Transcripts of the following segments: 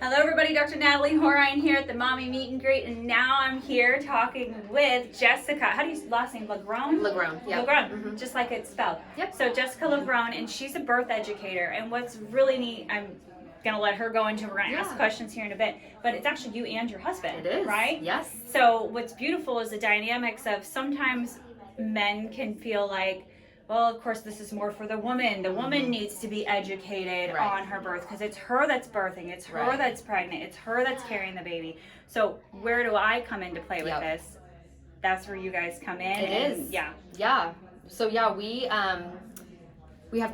Hello everybody, Dr. Natalie Horine here at the Mommy Meet and Greet, and now I'm here talking with Jessica. How do you last name? Lagrone? Lagrone, yeah. Lagrone, just like it's spelled. Yep. So Jessica Lagrone, and she's a birth educator, and what's really neat, I'm gonna let her go into, we're gonna ask questions here in a bit, but it's actually you and your husband. It is. Right? Yes. So what's beautiful is the dynamics of sometimes men can feel like, well, of course, this is more for the woman. The woman needs to be educated on her birth because it's her that's birthing, it's her that's pregnant, it's her that's carrying the baby. So where do I come into play with this? That's where you guys come in. It is. Yeah. Yeah. So yeah, we have we have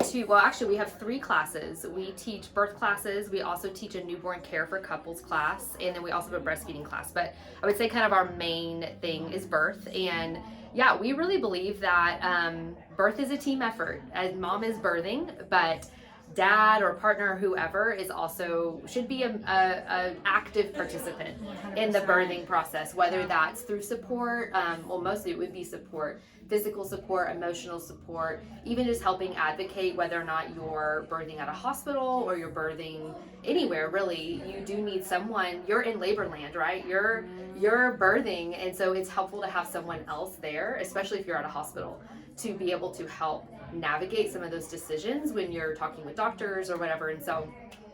3 classes. We teach birth classes. We also teach a newborn care for couples class, and then we also have a breastfeeding class. But I would say kind of our main thing is birth. And yeah, we really believe that birth is a team effort. As mom is birthing, but dad or partner or whoever is also should be a active participant 100%. In the birthing process, whether that's through support, well, mostly it would be support, physical support, emotional support, even just helping advocate whether or not you're birthing at a hospital or you're birthing anywhere. Really, you do need someone. You're in labor land, right? You're birthing, and so it's helpful to have someone else there, especially if you're at a hospital, to be able to help navigate some of those decisions when you're talking with doctors or whatever. And so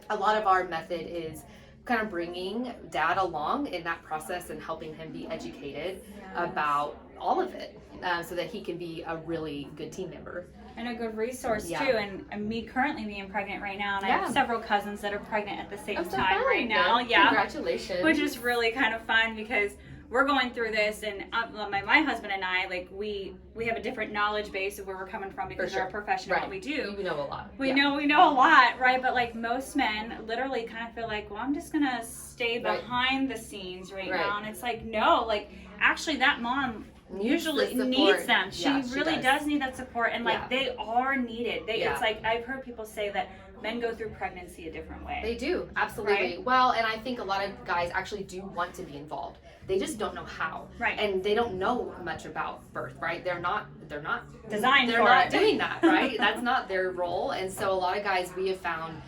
a lot of our method is kind of bringing dad along in that process and helping him be educated about all of it, so that he can be a really good team member. And a good resource too. And me currently being pregnant right now, and I have several cousins that are pregnant at the same time right now. Yeah. Congratulations. Which is really kind of fun because we're going through this, and my husband and I, like, we have a different knowledge base of where we're coming from because of our profession and what we do. You know a lot. We know a lot, right? But like most men literally kind of feel like, well, I'm just gonna stay behind the scenes right now. And it's like, no, like actually that mom usually needs them. She really does need that support, and like they are needed. It's like I've heard people say that men go through pregnancy a different way. They do, absolutely. Right? Well, and I think a lot of guys actually do want to be involved. They just don't know how. Right. And they don't know much about birth, right? They're not designed they're for not it. doing that, right? That's not their role. And so a lot of guys we have found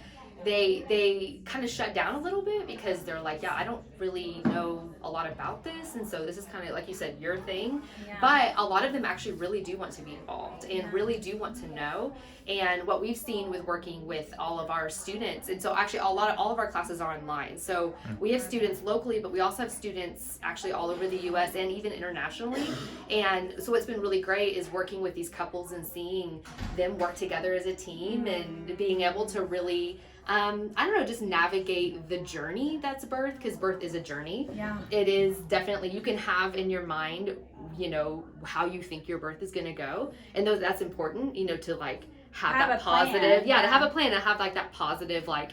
they kind of shut down a little bit because they're like, yeah, I don't really know a lot about this, and so this is kind of, like you said, your thing. But a lot of them actually really do want to be involved and really do want to know. And what we've seen with working with all of our students, and so actually all of our classes are online. So we have students locally, but we also have students actually all over the US and even internationally. And so what's been really great is working with these couples and seeing them work together as a team and being able to really just navigate the journey that's birth, because birth is a journey. Yeah. It is definitely, you can have in your mind, how you think your birth is going to go. And that's important, to like have that positive, to have a plan and have like that positive, like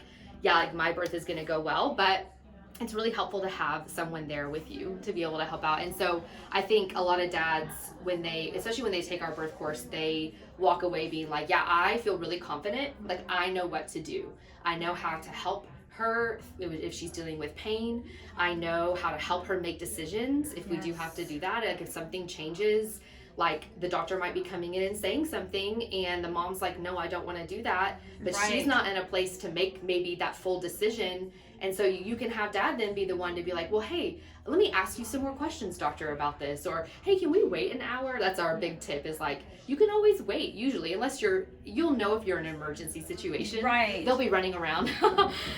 my birth is going to go well. But it's really helpful to have someone there with you to be able to help out. And so I think a lot of dads, especially when they take our birth course, they walk away being like, yeah, I feel really confident. Like, I know what to do. I know how to help her if she's dealing with pain. I know how to help her make decisions if we do have to do that. Like, if something changes, like the doctor might be coming in and saying something and the mom's like, no, I don't want to do that. But she's not in a place to make maybe that full decision. And so you can have dad then be the one to be like, well, hey, let me ask you some more questions, doctor, about this. Or, hey, can we wait an hour? That's our big tip, is like, you can always wait usually, unless you'll know if you're in an emergency situation. Right. They'll be running around.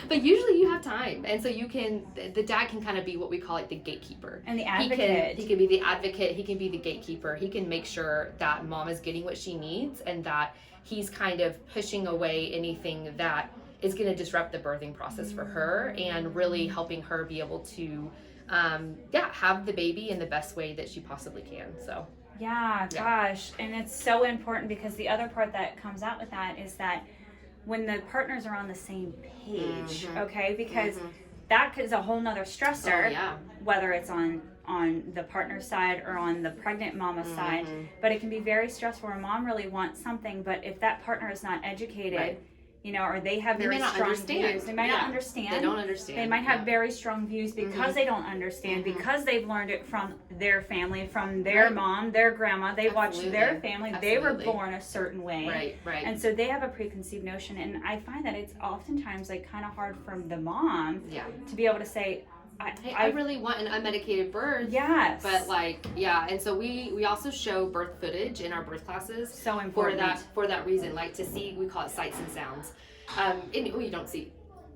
But usually you have time. And so the dad can kind of be what we call like the gatekeeper. And the advocate. He can be the advocate. He can be the gatekeeper. He can make sure that mom is getting what she needs and that he's kind of pushing away anything that is going to disrupt the birthing process for her, and really helping her be able to have the baby in the best way that she possibly can. So gosh, and it's so important, because the other part that comes out with that is that when the partners are on the same page, because that is a whole nother stressor, whether it's on the partner side or on the pregnant mama side. But it can be very stressful where mom really wants something, but if that partner is not educated, you know, or they have very strong views. They might not understand. They don't understand. They might have very strong views because they don't understand, because they've learned it from their family, from their mom, their grandma. They watched their family. They were born a certain way. Right. And so they have a preconceived notion. And I find that it's oftentimes like kind of hard for the mom to be able to say, I really want an unmedicated birth. Yes. But like, and so we also show birth footage in our birth classes. So important. For that reason, like to see, we call it sights and sounds. And you don't see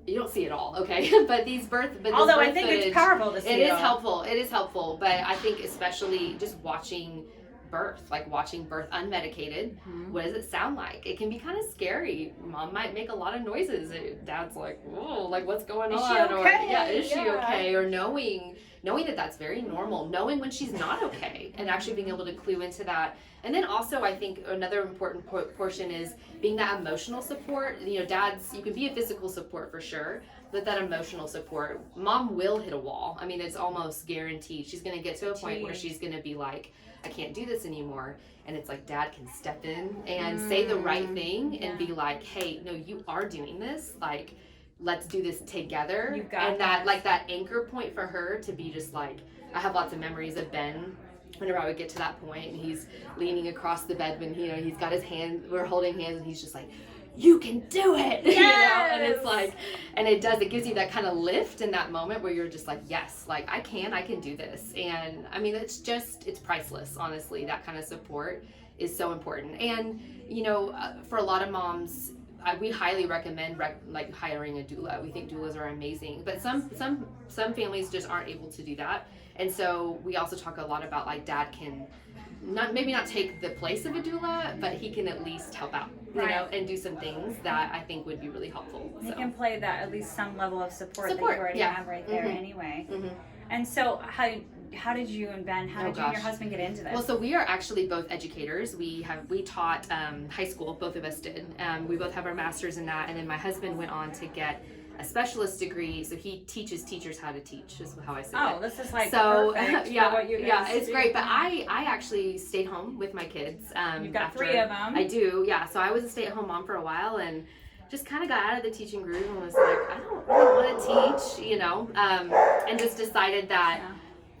it all, okay? but these birth Although birth I think footage, it's powerful to see it. It is helpful. But I think especially just watching birth unmedicated, what does it sound like? It can be kind of scary. Mom might make a lot of noises. Dad's like, whoa, like what's going on? Is she okay? Or is she okay? Or knowing that that's very normal, knowing when she's not okay, and actually being able to clue into that. And then also I think another important portion is being that emotional support. You know, dads, you can be a physical support for sure, but that emotional support, mom will hit a wall. I mean, it's almost guaranteed. She's going to get to a point where she's going to be like, I can't do this anymore. And it's like dad can step in and say the right thing and be like, hey, no, you are doing this. Like, let's do this together. You got and that like that anchor point for her to be just like, I have lots of memories of Ben whenever I would get to that point and he's leaning across the bed when, you know, he's got his hand, we're holding hands and he's just like, you can do it. Yes. You know? And it's like, and it gives you that kind of lift in that moment where you're just like, yes, like I can do this. And I mean, it's priceless, honestly. That kind of support is so important. And, you know, for a lot of moms, we highly recommend like hiring a doula. We think doulas are amazing, but some families just aren't able to do that. And so we also talk a lot about like dad can maybe not take the place of a doula, but he can at least help out, you know, and do some things that I think would be really helpful. He can play that at least some level of support that you already have right there anyway. And so how did you and Ben, how did you and your husband get into this? Well, so we are actually both educators. We taught high school, both of us did. We both have our masters in that, and then my husband went on to get a specialist degree, so he teaches teachers how to teach, is how I say it. Oh, this is like perfect for what you guys it's do. great. But I actually stayed home with my kids. You've got 3 of them. I do, yeah. So I was a stay-at-home mom for a while and just kind of got out of the teaching groove and was like, I don't really want to teach, you know, and just decided that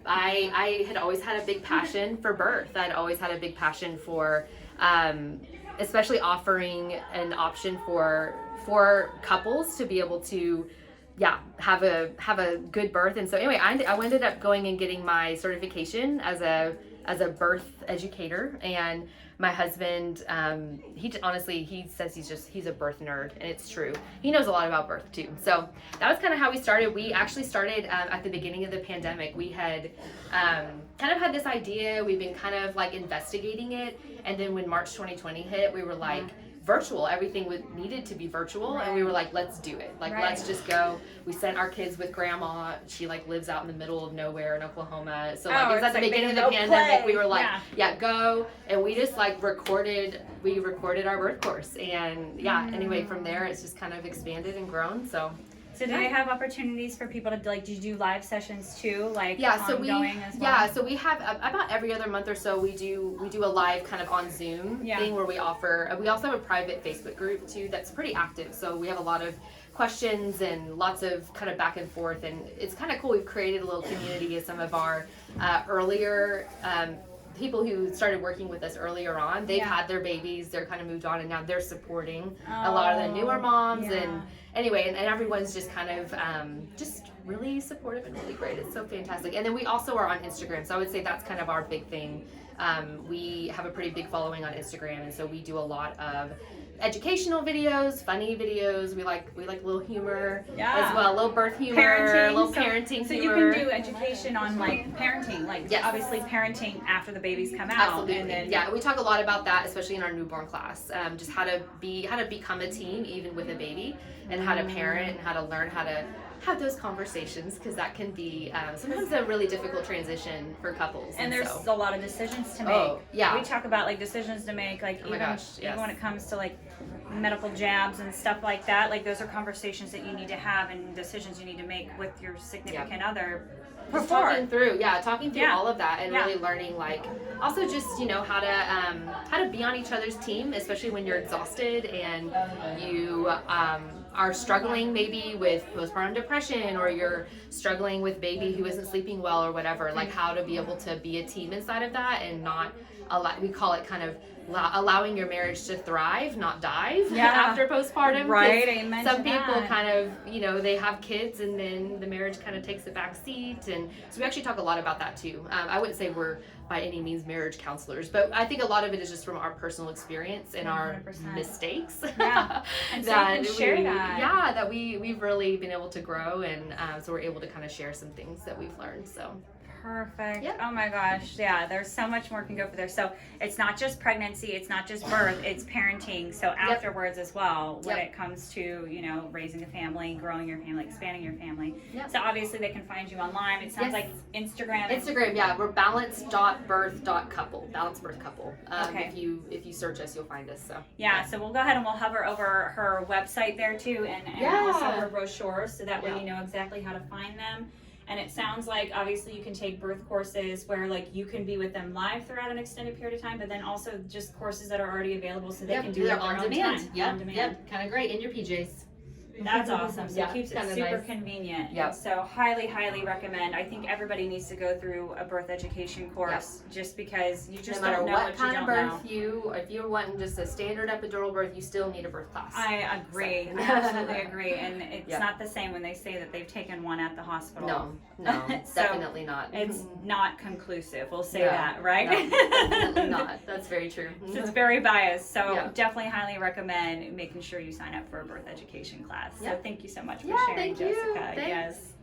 I had always had a big passion for birth. I'd always had a big passion for especially offering an option for couples to be able to have a good birth. And so anyway, I ended up going and getting my certification as a birth educator. And my husband, he says he's a birth nerd, and it's true. He knows a lot about birth too. So that was kind of how we started. We actually started at the beginning of the pandemic. We had kind of had this idea. We've been kind of like investigating it. And then when March 2020 hit, we were like, virtual, everything needed to be virtual, and we were like, let's do it. Like, let's just go. We sent our kids with grandma. She like lives out in the middle of nowhere in Oklahoma. So like, it was at the beginning of the pandemic. We were like, go. And we just like recorded our birth course. And anyway, from there, it's just kind of expanded and grown. So do they have opportunities for people to like? Do you do live sessions too, like so ongoing as well? So we have about every other month or so we do a live kind of on Zoom thing where we offer. We also have a private Facebook group too that's pretty active. So we have a lot of questions and lots of kind of back and forth, and it's kind of cool. We've created a little community of some of our earlier. People who started working with us earlier on, they've had their babies, they're kind of moved on, and now they're supporting a lot of the newer moms. And anyway, and everyone's just kind of just really supportive and really great. It's so fantastic. And then we also are on Instagram, so I would say that's kind of our big thing. We have a pretty big following on Instagram, and so we do a lot of educational videos, funny videos. We like a little humor as well, a little birth humor, a little parenting so humor. You can do education on like parenting, like obviously parenting after the babies come out. Absolutely. And then, we talk a lot about that, especially in our newborn class. Just how to become a team even with a baby, and how to parent, and how to learn how to have those conversations, because that can be sometimes a really difficult transition for couples. And there's a lot of decisions to make. Oh, yeah. We talk about like decisions to make, like even when it comes to like medical jabs and stuff like that, like those are conversations that you need to have and decisions you need to make with your significant other. Just talking through all of that and Yeah. really learning, like, also just, you know, how to be on each other's team, especially when you're exhausted and you are struggling maybe with postpartum depression, or you're struggling with baby who isn't sleeping well or whatever, like how to be able to be a team inside of that and not we call it kind of allowing your marriage to thrive, not dive after postpartum. Right, amen. Some people kind of, you know, they have kids and then the marriage kind of takes a back seat. And so we actually talk a lot about that too. I wouldn't say we're by any means marriage counselors, but I think a lot of it is just from our personal experience and 100%. Our mistakes. Yeah, and so you can share that. Yeah, that we've really been able to grow, and so we're able to kind of share some things that we've learned. So. Perfect. Yep. Oh my gosh. Yeah, there's so much more can go for there. So it's not just pregnancy, it's not just birth, it's parenting. So afterwards as well, when it comes to, you know, raising a family, growing your family, expanding your family. Yep. So obviously they can find you online. It sounds like Instagram. Yeah. We're balance.birth.couple. Balance birth couple. Okay. If you search us, you'll find us. So. Yeah, so we'll go ahead and we'll hover over her website there too, and also her brochures, so that way you know exactly how to find them. And it sounds like obviously you can take birth courses where like you can be with them live throughout an extended period of time, but then also just courses that are already available so they can do it on demand. On demand. Kind of great in your PJs. That's awesome. So it keeps it super nice. convenient. Yep. So highly, highly recommend. I think everybody needs to go through a birth education course just because you just don't know what kind you of don't birth know. if you're wanting just a standard epidural birth, you still need a birth class. I agree. So. I absolutely agree. And it's not the same when they say that they've taken one at the hospital. No, So definitely not. It's not conclusive. We'll say that, right? No, definitely not. That's very true. It's very biased. So definitely highly recommend making sure you sign up for a birth education class. So thank you so much for sharing, thank you. Jessica. Thanks. Yes.